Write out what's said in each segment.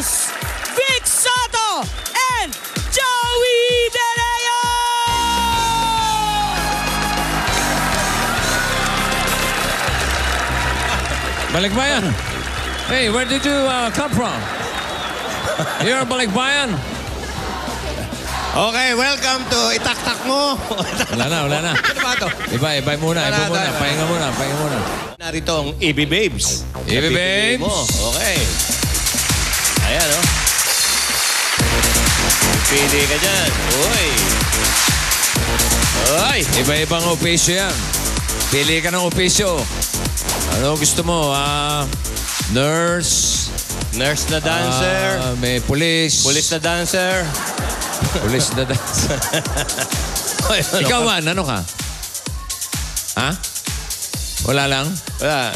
hosts, Vic Soto and Joey De Leo! Balikbayan. Hey, where did you come from? You're Balikbayan. Okay, welcome to Itaktak Mo. Wala na. Ano ba ito? Iba muna. Pahinga muna. Narito ang EB Babes. EB Babes. Mo. Okay. Ayan, oh. Pili ka dyan. Uy. Iba-ibang opisyo yan. Pili ka ng opisyo. Ano gusto mo? Nurse. Nurse na dancer. May police. Police na dancer. Police na dancer. Ikaw man, ano ka? Ha? Wala lang? Wala.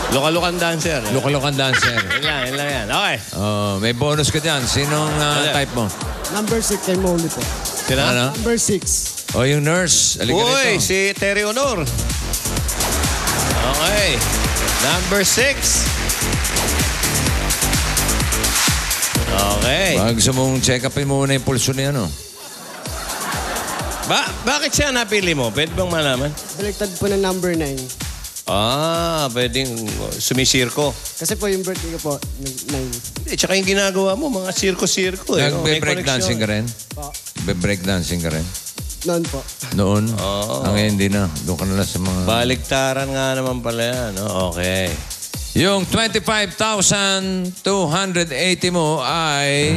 Loka-lokan dancer. Loka-lokan dancer. Yan lang yan. Okay. May bonus ka dyan. Sinong type mo? Number 6 kay Molly po. Sila? Ano? Number 6. Yung nurse. Halika Uy, rito. si Terry Honor. Okay. Number 6. Okay. Gusto mong check upin muna yung pulso niya, no? Bakit siya napili mo? Pwede bang malaman? Baliktad po ng number 9. Pwedeng sumisirko. Kasi po yung birthday ko po, 9. Tsaka yung ginagawa mo, mga sirko-sirko. Nagbe-breakdancing ka rin? Po. Nagbe-breakdancing ka rin? Noon po. Noon? Hindi na. Doon ka na lang sa mga... Baliktaran nga naman pala yan. No? Okay. Yung 25,280 mo ay...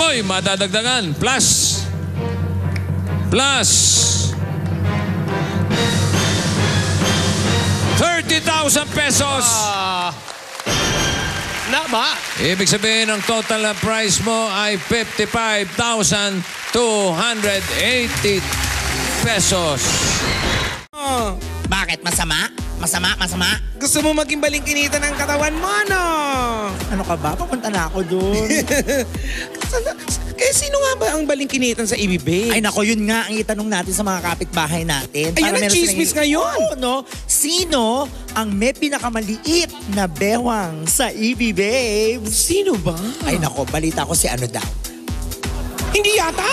Boy, madadagdagan. Plus 30,000 pesos. Ba? Ibig sabihin, ang total na price mo ay 55,280 pesos. Bakit? Masama? Gusto mo maging balingkinita ng katawan mo, no? Ano ka ba? Papunta na ako doon. Sino nga ba ang balingkinitan sa EB Babes? Ay nako, yun nga ang itanong natin sa mga kapitbahay natin. Ayun ang meron chismis silang- ngayon. Oo, no? Sino ang may pinakamaliit na bewang sa EB Babes? Sino ba? Ay nako, balita ko si ano daw. Hindi yata?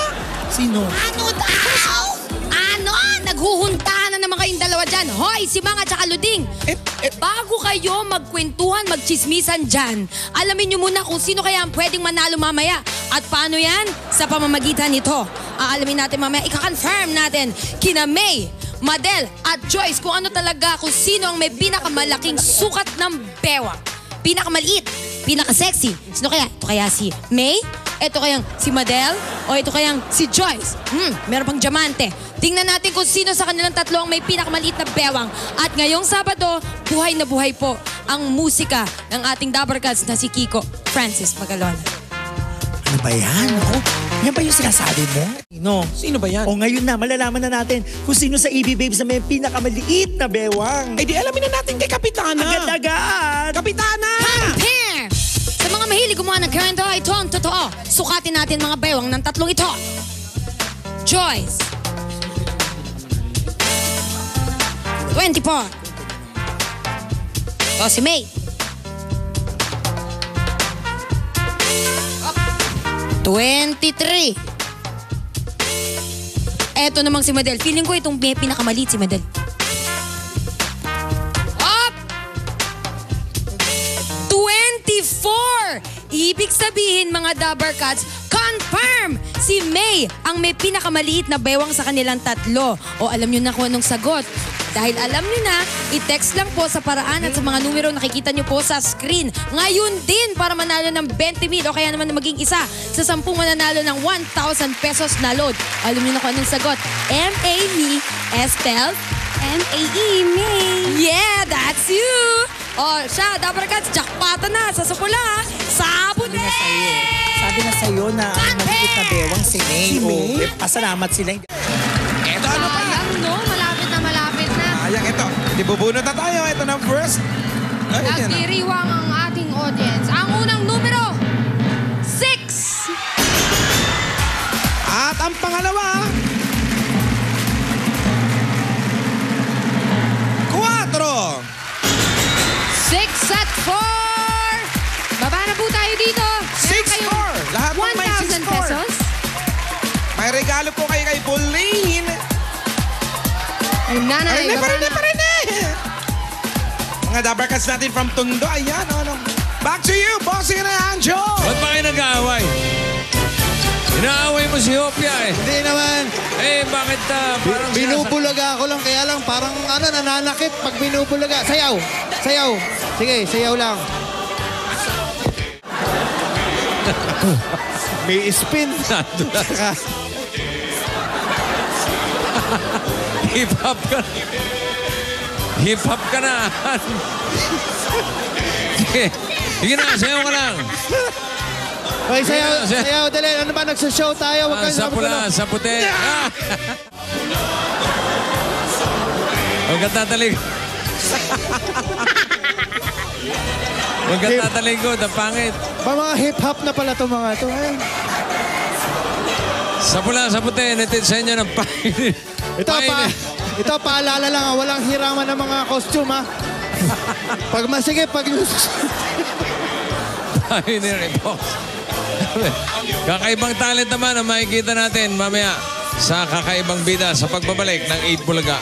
Sino? Ano daw? Ano? Naghuhuntahan na naman kayong dalawa dyan. Hoy, si Mang at saka Luding. Bago kayo magkwentuhan, magchismisan dyan, alamin nyo muna kung sino kaya ang pwedeng manalo mamaya. At paano yan? Sa pamamagitan nito. Aalamin natin mamaya, ika-confirm natin kina May, Madel at Joyce kung ano talaga, kung sino ang may pinakamalaking sukat ng bewang. Pinakamaliit, pinaka-sexy. Sino kaya? Ito kaya si May? Ito kayang si Madel? O ito kayang si Joyce? Meron pang diamante. Tingnan natin kung sino sa kanilang tatlo ang may pinakamaliit na bewang. At ngayong Sabado, buhay na buhay po ang musika ng ating Dabarkads na si Kiko Francis Magalona. Ano ba yan? Oh, yan ba yung sinasabi mo? Sino ba yan? O ngayon na, malalaman na natin kung sino sa EB Babes na may pinakamaliit na bewang. Ay di alamin na natin kay Kapitana. Agad-agad! Kapitana! Compare! Sa mga mahilig gumawa ng kwento, ito ang totoo. Sukatin natin mga bewang ng tatlong ito. Joyce. 24. O si May. 23. Eto namang si Madel. Feeling ko itong pinakamalit si Madel. Up! 24! Ibig sabihin mga Dabarkads, confirm! Si May ang may pinakamaliit na bewang sa kanilang tatlo. O alam nyo na kung anong sagot. Dahil alam nyo na, i-text lang po sa paraan at sa mga numero nakikita nyo po sa screen. Ngayon din para manalo ng 20,000 o kaya naman maging isa sa 10 mananalo ng 1,000 pesos na load. Alam nyo na kung anong sagot. M-A-Me, spelled M-A-E, May. Yeah, that's you! O siya, Dabarkads, jackpata na sa Supula. Sabon Sabi na sa'yo na ang maliit na bewang si May. Si May? O, pasalamat sila. Eto, ano pa yan? No, malapit na. Ayan, ito. Dibubunot na tayo. Ito na first. Ay, yan na. Nagdiriwang ang ating audience. Ang unang numero, 6. At ang pangalawa, 6. 4. Panalo po kayo kay Pauline. Ay, nanay. Ay, parinig. Mga dabarkas natin from Tondo. Ayan, ano. Back to you, Bossing and Anjo. Ba't ba kayo nag-aaway? Inaaway mo si Hopia eh. Hindi naman. Eh, bakit parang Binubulaga ako lang, kaya lang parang nananakit pag binubulaga. Sayaw! Sayaw! Sige, sayaw lang. May spin. Hip-hop ka. Hip-hop ka na. Sige na, sayaw ka lang. Okay, sayaw, dali. Ano ba, nagsashow tayo? Huwag kang Sa pula, sa puti. Huwag kang tatalig. Huwag kang tataligod, ang pangit. Mga hip-hop na pala itong mga ito. Sa pula, sa puti, natin sa inyo ng pangit. Ito, paalala lang, walang hiraman ng mga costume, ha? Pag masigit, pag... Pioneer Box. Kakaibang talent naman ang makikita natin mamaya sa kakaibang bida sa pagbabalik ng 8 Bulaga.